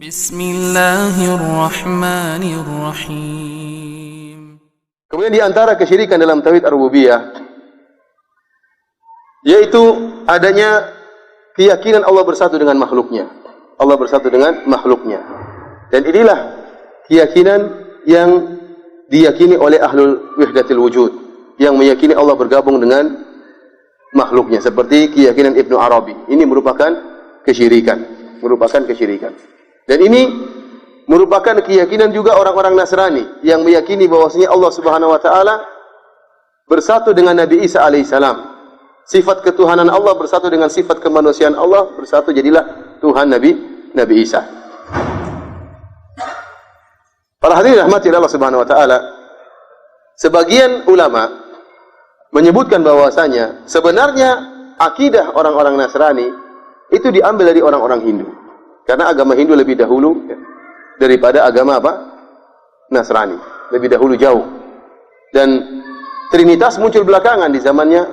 Bismillahirrahmanirrahim. Kemudian di antara kesyirikan dalam tauhid ar-rububiyah yaitu adanya keyakinan Allah bersatu dengan makhluknya. Allah bersatu dengan makhluknya. Dan inilah keyakinan yang diyakini oleh ahlul wahdatil wujud, yang meyakini Allah bergabung dengan makhluknya, seperti keyakinan Ibnu Arabi. Ini merupakan kesyirikan, Dan ini merupakan keyakinan juga orang-orang Nasrani yang meyakini bahwasanya Allah Subhanahu wa taala bersatu dengan Nabi Isa alaihissalam. Sifat ketuhanan Allah bersatu dengan sifat kemanusiaan Allah, bersatu jadilah Tuhan Nabi Isa. Para hadirin rahmati Allah Subhanahu wa taala, sebagian ulama menyebutkan bahwasanya sebenarnya akidah orang-orang Nasrani itu diambil dari orang-orang Hindu. Karena agama Hindu lebih dahulu daripada agama Nasrani. Lebih dahulu jauh. Dan Trinitas muncul belakangan di zamannya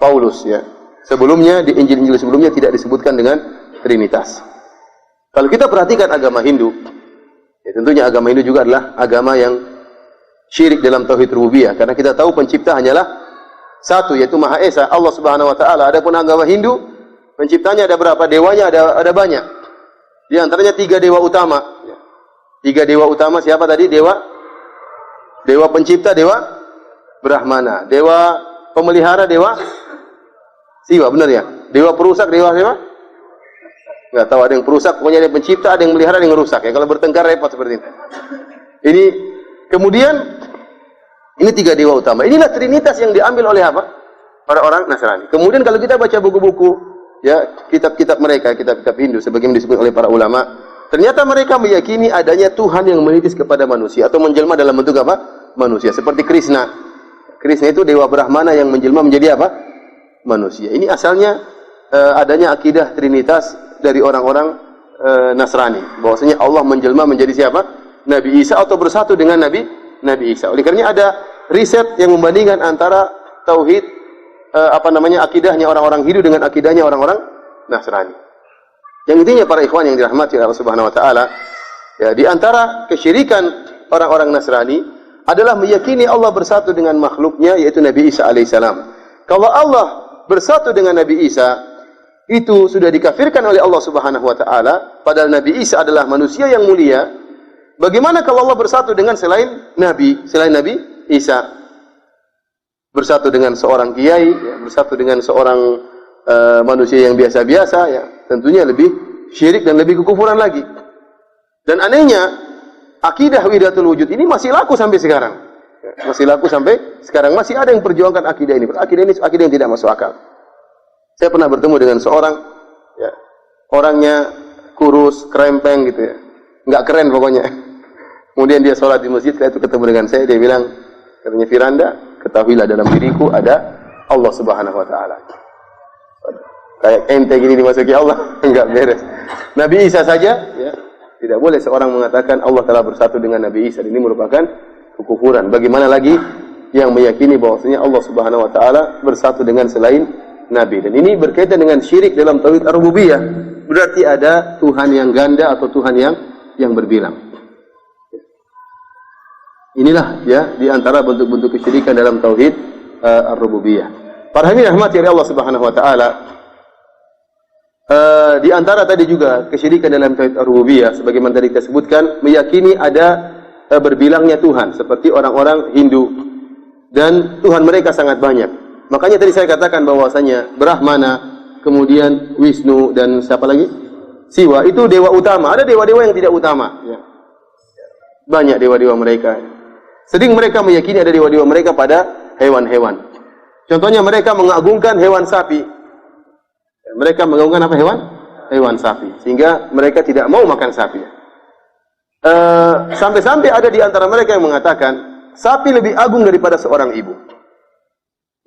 Paulus ya. Sebelumnya di Injil-Injil sebelumnya tidak disebutkan dengan Trinitas. Kalau kita perhatikan agama Hindu, ya tentunya agama Hindu juga adalah agama yang syirik dalam tauhid rububiyah, karena kita tahu pencipta hanyalah satu, yaitu Maha Esa, Allah Subhanahu wa taala. Adapun agama Hindu, penciptanya ada berapa? Dewanya ada banyak. Di antaranya 3 dewa utama. 3 dewa utama siapa tadi? Dewa pencipta, dewa Brahmana, dewa pemelihara, dewa Siwa, benar ya? Dewa perusak, dewa siapa? Enggak tahu, ada yang perusak, pokoknya ada yang pencipta, ada yang melihara, ada yang merusak ya. Kalau bertengkar repot seperti itu. Ini kemudian ini 3 dewa utama. Inilah Trinitas yang diambil oleh apa? Orang-orang Nasrani. Kemudian kalau kita baca buku-buku ya, kitab-kitab mereka, kitab-kitab Hindu sebagaimana disebut oleh para ulama, ternyata mereka meyakini adanya Tuhan yang menitis kepada manusia atau menjelma dalam bentuk apa? Manusia, seperti Krishna. Krishna itu dewa Brahmana yang menjelma menjadi apa? Manusia. Ini asalnya adanya akidah Trinitas dari orang-orang Nasrani, bahwasanya Allah menjelma menjadi siapa? Nabi Isa atau bersatu dengan Nabi Isa. Oleh karenanya ada riset yang membandingkan antara tauhid akidahnya orang-orang Hindu dengan akidahnya orang-orang Nasrani. Yang intinya para ikhwan yang dirahmati Allah Subhanahu wa taala, ya, di antara kesyirikan orang-orang Nasrani adalah meyakini Allah bersatu dengan makhluknya, yaitu Nabi Isa alaihissalam. Kalau Allah bersatu dengan Nabi Isa, itu sudah dikafirkan oleh Allah Subhanahu wa taala, padahal Nabi Isa adalah manusia yang mulia. Bagaimana kalau Allah bersatu dengan selain Nabi Isa? Bersatu dengan seorang kiai, ya, bersatu dengan seorang manusia yang biasa-biasa, ya, tentunya lebih syirik dan lebih kekufuran lagi. Dan anehnya, akidah wahdatul wujud ini masih laku sampai sekarang. Ya, masih laku sampai sekarang, masih ada yang perjuangkan akidah ini. Akidah ini akidah yang tidak masuk akal. Saya pernah bertemu dengan seorang, ya, orangnya kurus, krempeng gitu ya, nggak keren pokoknya. Kemudian dia sholat di masjid, setelah itu ketemu dengan saya, dia bilang, katanya, Firanda, ketahuilah dalam diriku ada Allah Subhanahu wa taala. Kayak ente gini dimasuki Allah, enggak beres. Nabi Isa saja, ya, tidak boleh seorang mengatakan Allah telah bersatu dengan Nabi Isa. Ini merupakan kekufuran. Bagaimana lagi yang meyakini bahwasanya Allah Subhanahu wa taala bersatu dengan selain Nabi. Dan ini berkaitan dengan syirik dalam tauhid ar-rububiyah. Berarti ada Tuhan yang ganda atau Tuhan yang berbilang. Inilah ya di antara bentuk-bentuk kesyirikan dalam tauhid ar-rububiyah. Para hadirin rahmati Allah Subhanahu wa taala, di antara tadi juga kesyirikan dalam tauhid ar-rububiyah sebagaimana tadi kita sebutkan, meyakini ada berbilangnya Tuhan seperti orang-orang Hindu, dan Tuhan mereka sangat banyak. Makanya tadi saya katakan bahwasanya Brahmana, kemudian Wisnu, dan siapa lagi? Siwa, itu dewa utama. Ada dewa-dewa yang tidak utama ya. Banyak dewa-dewa mereka. Sedang mereka meyakini ada dewa-dewa mereka pada hewan-hewan. Contohnya mereka mengagungkan hewan sapi. Mereka mengagungkan apa hewan? Hewan sapi. Sehingga mereka tidak mau makan sapi. Sampai-sampai ada di antara mereka yang mengatakan sapi lebih agung daripada seorang ibu.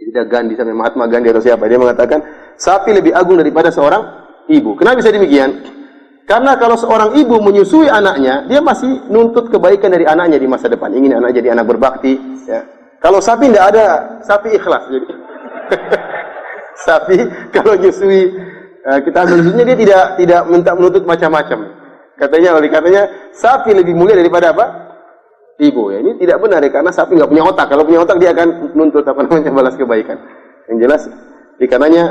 Tidak Gandhi sampai Mahatma Gandhi atau siapa. Dia mengatakan sapi lebih agung daripada seorang ibu. Kenapa bisa demikian? Karena kalau seorang ibu menyusui anaknya, dia masih nuntut kebaikan dari anaknya di masa depan. Ingin anak jadi anak berbakti. Ya. Kalau sapi tidak ada, sapi ikhlas. Jadi. Sapi kalau menyusui, kita ambil susunya, dia tidak minta menuntut macam-macam. Katanya sapi lebih mulia daripada apa? Ibu. Ya, ini tidak benar ya, karena sapi nggak punya otak. Kalau punya otak dia akan nuntut balas kebaikan. Yang jelas, karenanya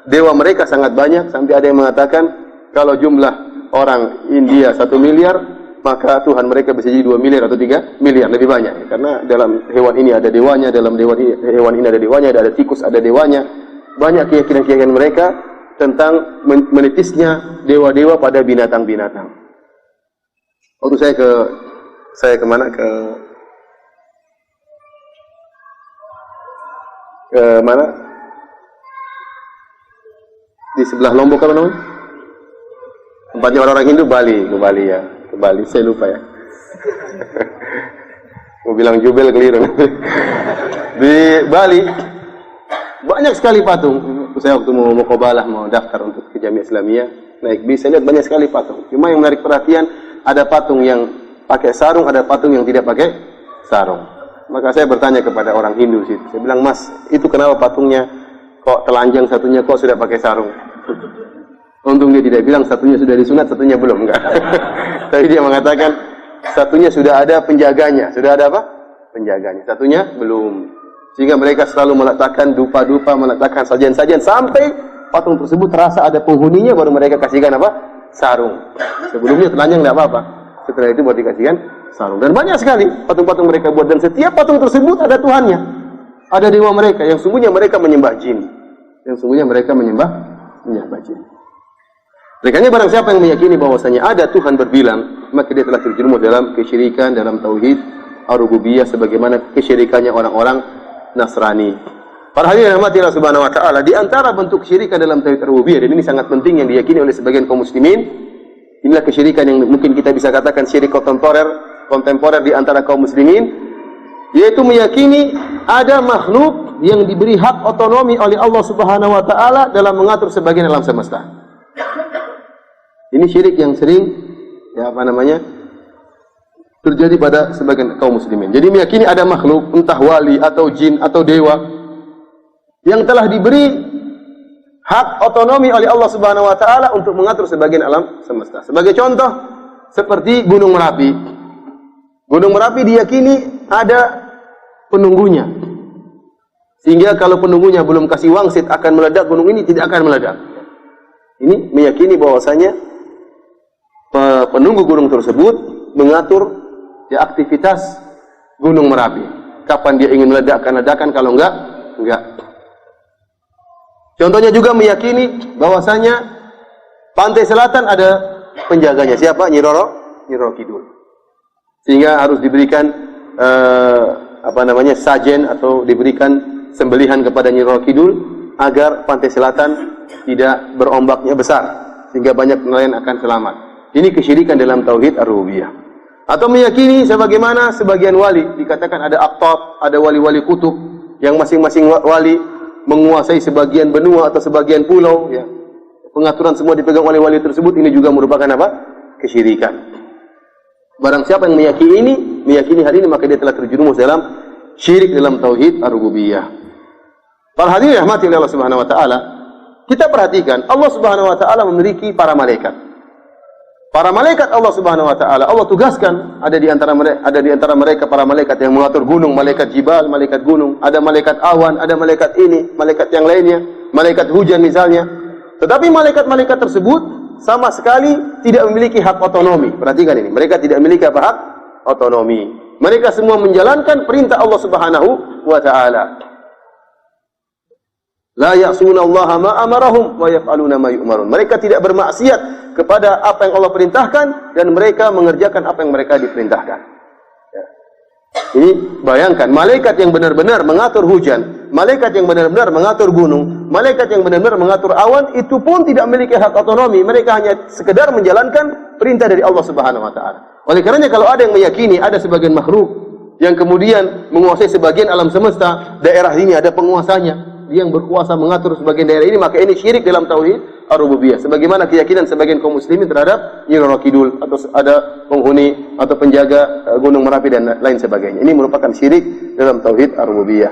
dewa mereka sangat banyak sampai ada yang mengatakan kalau jumlah orang India 1 miliar, maka Tuhan mereka bisa jadi 2 miliar atau 3 miliar, lebih banyak. Karena dalam hewan ini ada dewanya, dalam hewan ini ada dewanya, ada tikus ada dewanya. Banyak keyakinan-keyakinan mereka tentang menitisnya dewa-dewa pada binatang-binatang. Waktu saya kemana? Ke mana? Di sebelah Lombok apa namanya? Tempatnya orang-orang Hindu, Bali. Ke Bali, saya lupa ya. Mau bilang Jubel keliru. Di Bali banyak sekali patung. Saya waktu mau muqabalah, mau daftar untuk ke Jamiah Islamiyah, naik bis, saya lihat banyak sekali patung. Cuma yang menarik perhatian, ada patung yang pakai sarung, ada patung yang tidak pakai sarung. Maka saya bertanya kepada orang Hindu situ. Saya bilang, Mas, itu kenapa patungnya kok telanjang, satunya kok sudah pakai sarung? Untung dia tidak bilang satunya sudah disunat, satunya belum, enggak. Tapi dia mengatakan satunya sudah ada penjaganya. Sudah ada apa? Penjaganya. Satunya belum. Sehingga mereka selalu meletakkan dupa-dupa, meletakkan sajian-sajian sampai patung tersebut terasa ada penghuninya, baru mereka kasihkan apa? Sarung. Sebelumnya telanjang tidak apa-apa. Setelah itu baru dikasihkan sarung. Dan banyak sekali patung-patung mereka buat, dan setiap patung tersebut ada Tuhannya. Ada dewa mereka yang sungguhnya mereka menyembah jin. Yang sungguhnya mereka menyembah jin. Makanya barang siapa yang meyakini bahwasanya ada Tuhan berbilang, maka dia telah terjerumus dalam kesyirikan, dalam tauhid ar-rububiyah, sebagaimana kesyirikannya orang-orang Nasrani. Para hadirin rahmati Allah Subhanahu wa taala, di antara bentuk kesyirikan dalam tauhid ar-rububiyah, dan ini sangat penting yang diyakini oleh sebagian kaum muslimin, inilah kesyirikan yang mungkin kita bisa katakan syirik kontemporer di antara kaum muslimin, yaitu meyakini ada makhluk yang diberi hak otonomi oleh Allah Subhanahu wa taala dalam mengatur sebagian alam semesta. Ini syirik yang sering terjadi pada sebagian kaum muslimin. Jadi meyakini ada makhluk, entah wali atau jin atau dewa, yang telah diberi hak otonomi oleh Allah Subhanahu wa taala untuk mengatur sebagian alam semesta. Sebagai contoh, seperti Gunung Merapi. Gunung Merapi diyakini ada penunggunya. Sehingga kalau penunggunya belum kasih wangsit akan meledak, gunung ini tidak akan meledak. Ini meyakini bahwasanya penunggu gunung tersebut mengatur aktivitas Gunung Merapi. Kapan dia ingin meledakkan, ledakan, kalau enggak. Contohnya juga meyakini bahwasanya pantai selatan ada penjaganya. Siapa? Nyi Roro Kidul. Sehingga harus diberikan sajen atau diberikan sembelihan kepada Nyi Roro Kidul agar pantai selatan tidak berombaknya besar, sehingga banyak nelayan akan selamat. Ini kesyirikan dalam tauhid ar-rububiyah. Atau meyakini sebagaimana sebagian wali dikatakan ada aqtab, ada wali-wali kutub yang masing-masing wali menguasai sebagian benua atau sebagian pulau, ya. Pengaturan semua dipegang oleh wali tersebut, ini juga merupakan apa? Kesyirikan. Barang siapa yang meyakini hal ini, maka dia telah terjerumus dalam syirik dalam tauhid ar-rububiyah. Para hadirin rahmati Allah Subhanahu wa taala, kita perhatikan Allah Subhanahu wa taala memiliki para malaikat. Para malaikat Allah Subhanahu wa taala, Allah tugaskan ada di antara mereka para malaikat yang mengatur gunung, malaikat jibal, malaikat gunung, ada malaikat awan, ada malaikat ini, malaikat yang lainnya, malaikat hujan misalnya. Tetapi malaikat-malaikat tersebut sama sekali tidak memiliki hak otonomi. Perhatikan ini, mereka tidak memiliki hak otonomi. Mereka semua menjalankan perintah Allah Subhanahu wa taala. La ya'suna Allah ma amarahum wa yaf'aluna ma yu'marun. Mereka tidak bermaksiat kepada apa yang Allah perintahkan, dan mereka mengerjakan apa yang mereka diperintahkan. Ya. Ini bayangkan, malaikat yang benar-benar mengatur hujan, malaikat yang benar-benar mengatur gunung, malaikat yang benar-benar mengatur awan, itu pun tidak memiliki hak otonomi. Mereka hanya sekedar menjalankan perintah dari Allah Subhanahu wa taala. Oleh karenanya kalau ada yang meyakini ada sebagian makhluk yang kemudian menguasai sebagian alam semesta, daerah ini ada penguasanya, dia yang berkuasa mengatur sebagian daerah ini, maka ini syirik dalam tauhid ar-rububiyah. Sebagaimana keyakinan sebagian kaum muslimin terhadap Nyi Roro Kidul, atau ada penghuni atau penjaga Gunung Merapi dan lain sebagainya. Ini merupakan syirik dalam tauhid ar-rububiyah.